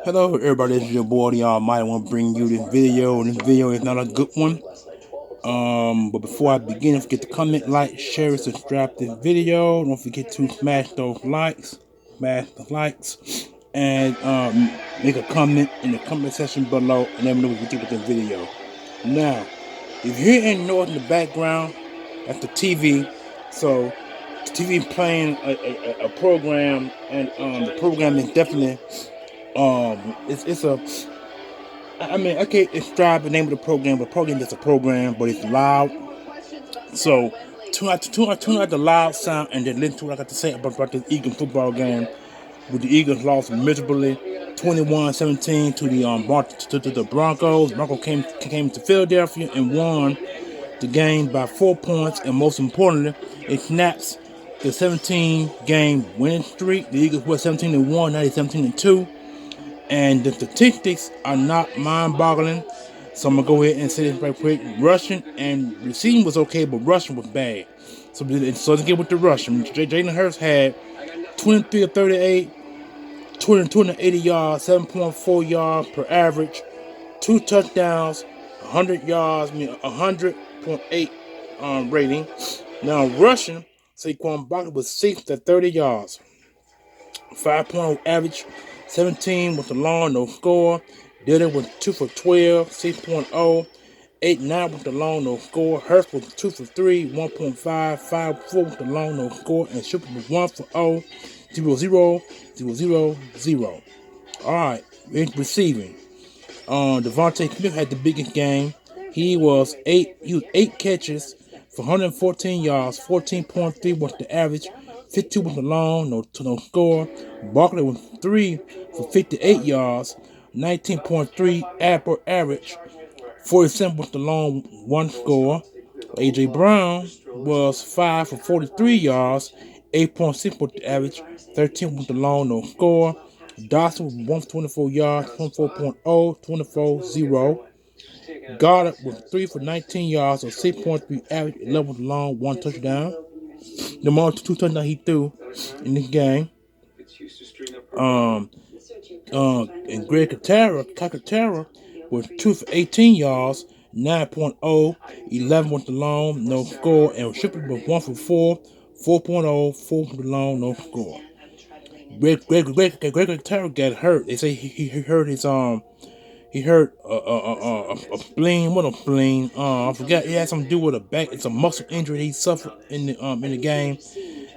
Hello everybody, this is your boy the Almighty. I want to bring you this video, and this video is not a good one. But before I begin, don't forget to comment, like, share, and subscribe to this video. Don't forget to smash the likes, and make a comment in the comment section below, and let me know what you think of this video. Now, if you're hearing noise in the background, that's the TV. So the TV playing a program, and the program is definitely it's a. I mean, I can't describe the name of the program. The program is a program, but it's loud. So tune out the loud sound, and then listen to what I got to say about this Eagles football game. With the Eagles lost miserably, 21-17 to the Broncos. Broncos came to Philadelphia and won the game by 4 points, and most importantly, it snaps the 17-game winning streak. The Eagles were 17-1, now they're 17-2. And the statistics are not mind-boggling. So I'm going to go ahead and say this right quick. Rushing and receiving was okay, but rushing was bad. So let's get with the rushing. Jalen Hurts had 23 of 38, 280 yards, 7.4 yards per average, 2 touchdowns, 100 yards, 100.8 rating. Now rushing, Saquon Barkley was 6 to 30 yards, 5.0 average, 17 with the long, no score. Dillon was 2 for 12, 6.0. 8-9 with the long, no score. Hurst was 2 for 3, 1.5. 5-4 with the long, no score. And Shipper was 1 for 0, 0-0. Alright, receiving. Devontae Smith had the biggest game. He was 8 catches for 114 yards, 14.3 was the average, 52 was the long, no score. Barkley was 3 for 58 yards, 19.3 average, 47 was the long, 1 score. A.J. Brown was 5 for 43 yards, 8.6 was the average, 13 was the long, no score. Dawson was 1 for 24 yards, 24.0, 24-0. Goddard was 3 for 19 yards, or 6.3 average, 11 was long, 1 touchdown. The more 2 touchdowns he threw in this game. And Greg Calcaterra was 2 for 18 yards, 9.0, 11 was the long, no score. And Shipper was 1 for 4, 4.0, 4 was the long, no score. Greg Calcaterra got hurt. They say he hurt his He hurt a spleen. What a spleen? I forgot. It had something to do with a back. It's a muscle injury he suffered in the game,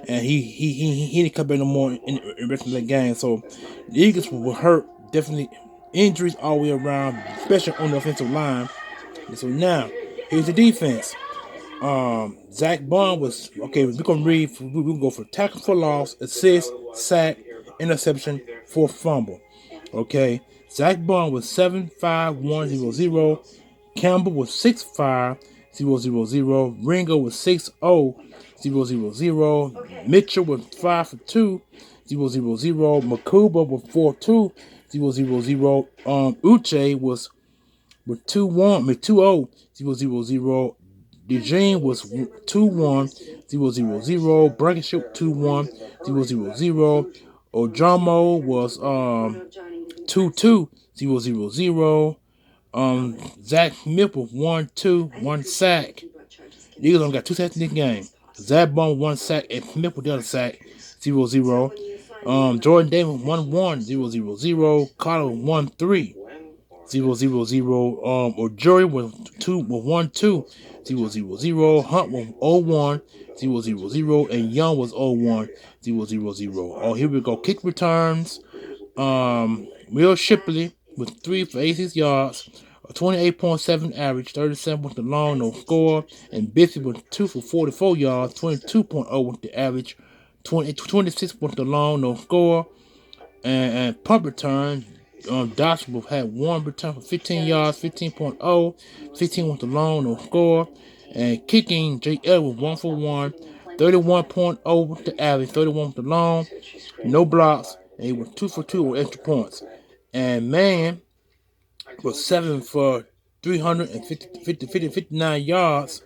and he didn't come back no more in the rest of the game. So the Eagles were hurt. Definitely injuries all the way around, especially on the offensive line. And so now here's the defense. Zach Bond was okay. We're gonna go for tackle for loss, assist, sack, interception, for fumble. Okay. Zach Bond was 7.5100. Campbell was 6.5000. Ringo was 6.0000. Mitchell was 5 for 2, 0.00. Makuba was 4.2, 0.00. Uche was 2.0, 0.00. DeJean was 2.1, 0.00. Blankenship 2.1, 0.00. Ojomo was 2.2, 0.00. Zach Smith was 1-2, 1 sack. The Eagles only got 2 sacks in this game. Zach Bond 1 sack, and Smith with the other sack, 0.00. Jordan Davis 1-1, 0.00. Carter 1-3, 0.00. Ojuri was 1-2, 0.00. Hunt was 0-1, 0.00. And Young was 0-1, 0.00. Oh, here we go. Kick returns. Will Shipley with 3 for 86 yards, a 28.7 average, 37 with the long, no score. And Biffy with 2 for 44 yards, 22.0 with the average, 26 with the long, no score. And punt return, Dodson had 1 return for 15 yards, 15.0, 15 with the long, no score. And kicking, J.L. was 1 for 1, 31.0 with the average, 31 with the long, no blocks. And he was 2 for 2 with extra points. And man was 7 for 359 yards,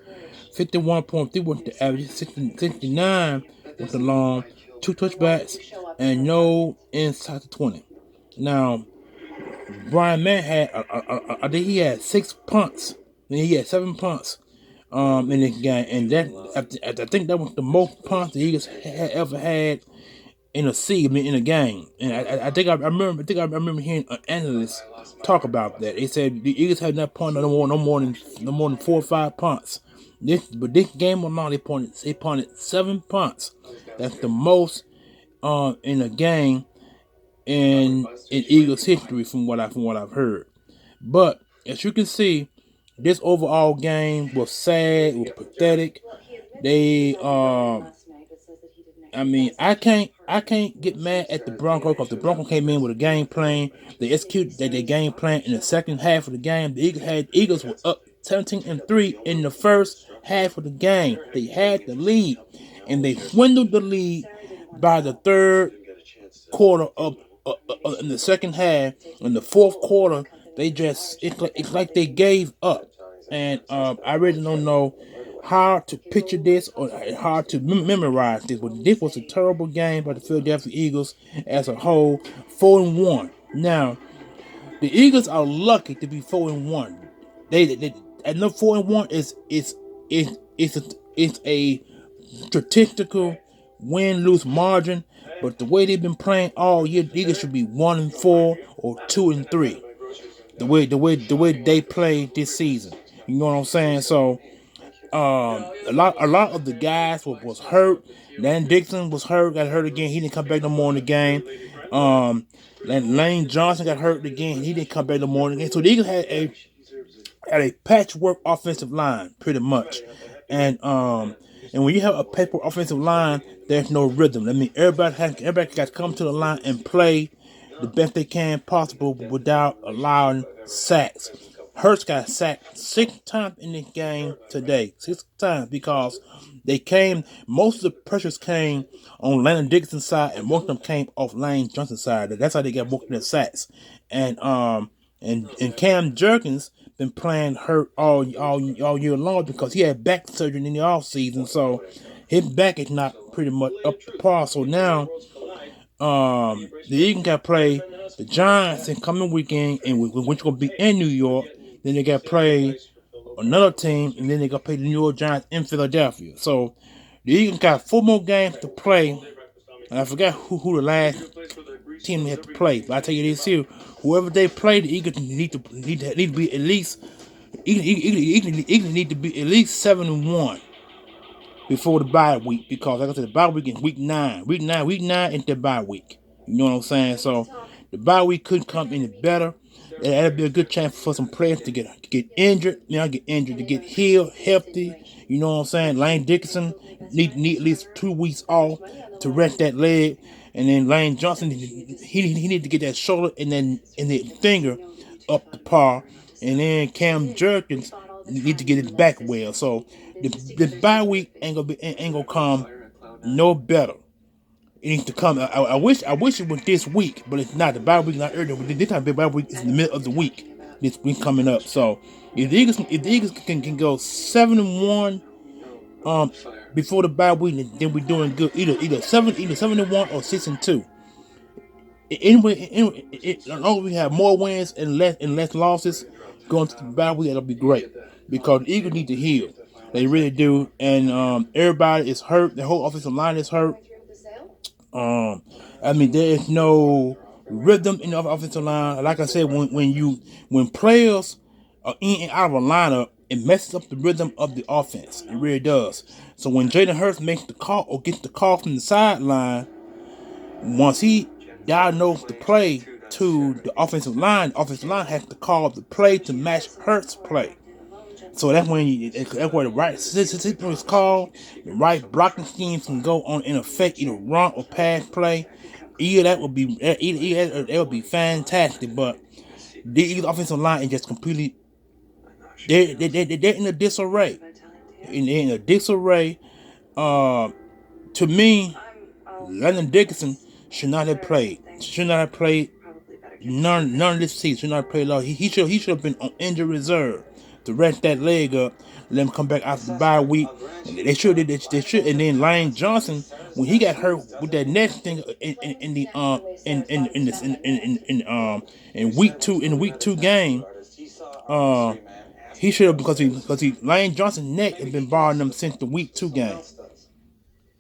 51.3 with the average, 69 with the long, 2 touchbacks, and no inside the 20. Now, Brian Mann had, I think he had 6 punts. And he had 7 punts in this game. And I think that was the most punts the Eagles had ever had in in a game. And I remember hearing an analyst talk about that. They said the Eagles had not punted no more than 4 or 5 punts. But this game alone, they punted 7 punts. That's the most in a game in Eagles history from what I've heard. But as you can see, this overall game was sad, was pathetic. They I can't get mad at the Broncos because the Broncos came in with a game plan. They executed their game plan in the second half of the game. The Eagles were up 17-3 in the first half of the game. They had the lead, and they swindled the lead by the third quarter of in the second half. In the fourth quarter, it's like they gave up, and I really don't know how to picture this or how to memorize this. But this was a terrible game by the Philadelphia Eagles as a whole. 4-1. Now the Eagles are lucky to be 4-1. They I know 4-1 is a statistical win-lose margin, but the way they've been playing all year, the Eagles should be 1-4 or 2-3. The way they play this season, you know what I'm saying? So, a lot of the guys was hurt. Dan Dixon was hurt, got hurt again. He didn't come back no more in the game. Lane Johnson got hurt again. He didn't come back no more in the game. So the Eagles had a patchwork offensive line, pretty much. And when you have a patchwork offensive line, there's no rhythm. I mean, everybody got to come to the line and play the best they can possible without allowing sacks. Hurts got sacked 6 times in this game today. 6 times because most of the pressures came on Landon Dixon's side, and most of them came off Lane Johnson's side. That's how they got most of their sacks. And Cam Jerkins been playing hurt all year long because he had back surgery in the off season, so his back is not pretty much up to par. So now, the Eagles got to play the Giants in coming weekend, and which going to be in New York. Then they got to play another team, and then they got to play the New York Giants in Philadelphia. So the Eagles got 4 more games to play, and I forgot who the last team they had to play. But I tell you this here, whoever they play, the Eagles need to be at least Eagles need to be at least 7-1 before the bye week, because like I said, the bye week is week 9. Week 9 is the bye week. You know what I'm saying? So the bye week couldn't come any better. That'd be a good chance for some players to get injured, to get healed, healthy. You know what I'm saying? Lane Dixon need at least 2 weeks off to rest that leg, and then Lane Johnson he need to get that shoulder and the finger up to par, and then Cam Jerkins need to get his back well. So the bye week ain't gonna come no better. It needs to come. I wish it was this week, but it's not. The bye week not earlier. This time the bye week is in the middle of the week. This week coming up. So if the Eagles can go 7-1 before the bye week, then we're doing good. Either 7-1 or 6-2. Anyway, as long as we have more wins and less losses going to the bye week, that'll be great, because the Eagles need to heal. They really do, and everybody is hurt. The whole offensive line is hurt. I mean, there is no rhythm in the offensive line. Like I said, when players are in and out of a lineup, it messes up the rhythm of the offense. It really does. So when Jalen Hurts makes the call or gets the call from the sideline, once he diagnosed the play to the offensive line has to call the play to match Hurts' play. So that's where the right system is called. The right blocking schemes can go on in effect, either run or pass play. That would be fantastic. But the Eagles' offensive line is just completely they're in a disarray. In a disarray. To me, Landon Dickinson should not have played. None of this season. Should not have played at all. He should have been on injury reserve. to rest that leg up, let him come back after the bye week. And they should. And then Lane Johnson, when he got hurt with that next thing in the in week two game, he should have because he Lane Johnson's neck has been bothering him since the week 2 game.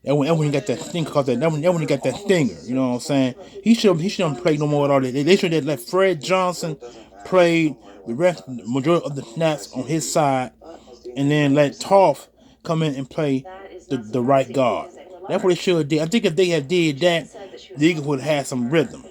And when he got that thing, cause that when he got that stinger, you know what I'm saying? He shouldn't play no more at all. They should have let Fred Johnson play the majority of the snaps on his side, and then let Toff come in and play the right guard. That's what they should have did. I think if they had did that, the Eagles would have had some rhythm.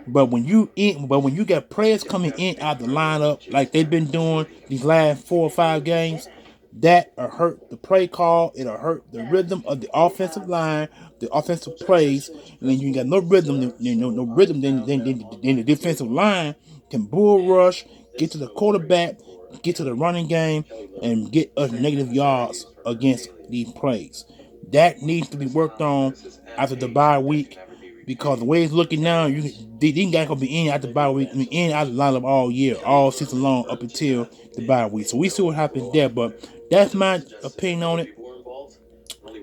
But when you got players coming in out the lineup like they've been doing these last 4 or 5 games, that'll hurt the play call. It'll hurt the rhythm of the offensive line, the offensive plays. And then you ain't got no rhythm, no rhythm. Then the defensive line can bull rush, get to the quarterback, get to the running game, and get us negative yards against these plays. That needs to be worked on after the bye week. Because the way it's looking now, these guys gonna be in out the bye week, in out the lineup all year, all season long, up until the bye week. So we see what happens there. But that's my opinion on it.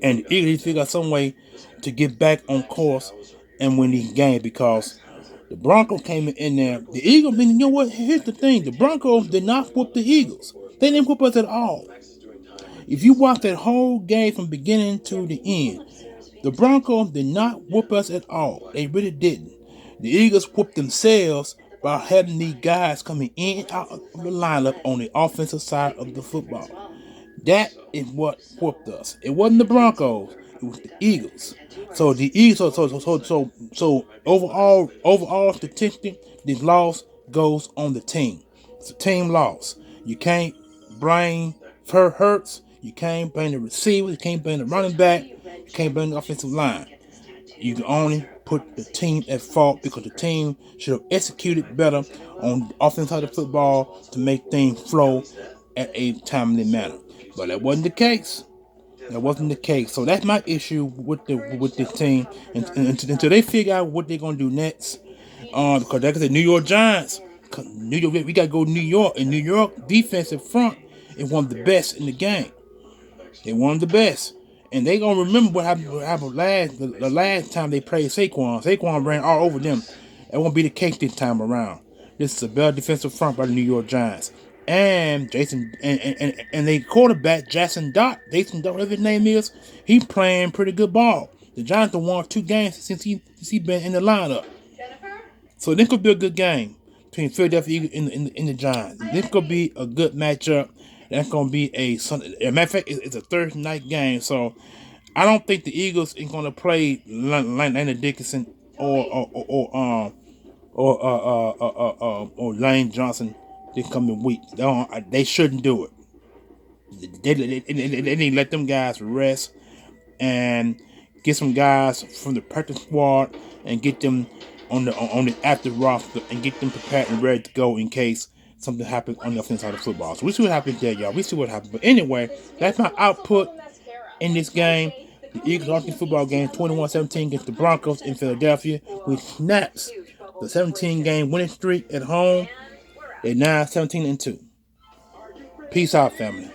And the Eagles figure out some way to get back on course and win these games because the Broncos came in there. The Eagles, you know what? Here's the thing: the Broncos did not whoop the Eagles. They didn't whoop us at all. If you watch that whole game from beginning to the end, the Broncos did not whoop us at all. They really didn't. The Eagles whooped themselves by having these guys coming in and out of the lineup on the offensive side of the football. That is what whooped us. It wasn't the Broncos. It was the Eagles. So the Eagles. So overall statistic, this loss goes on the team. It's a team loss. You can't blame Hurts. You can't blame the receiver. You can't blame the running back. You can't blame the offensive line. You can only put the team at fault because the team should have executed better on the offensive side of the football to make things flow at a timely manner. But that wasn't the case. That wasn't the case. So that's my issue with this team until they figure out what they're gonna do next. Because like I said, New York Giants, we gotta go to New York, and New York defensive front is one of the best in the game. They're one of the best. And they gonna remember what happened the last time they played Saquon. Saquon ran all over them. It won't be the case this time around. This is a better defensive front by the New York Giants. And and they quarterback Jason Dot, whatever his name is, he playing pretty good ball. The Giants have won 2 games since he been in the lineup. So this could be a good game between Philadelphia Eagles and the Giants. This could be a good matchup. That's gonna be a matter of fact, it's a Thursday night game. So I don't think the Eagles is gonna play Landon Dickerson or Lane Johnson this coming week. They shouldn't do it. They need to let them guys rest and get some guys from the practice squad and get them on the active roster and get them prepared and ready to go in case something happens on the offensive side of football. So we see what happens there, y'all. We see what happens. But anyway, that's my output in this game. The Eagles lost the football game 21-17 against the Broncos in Philadelphia, which snaps the 17-game winning streak at home. They're now 17-2. Peace out, family.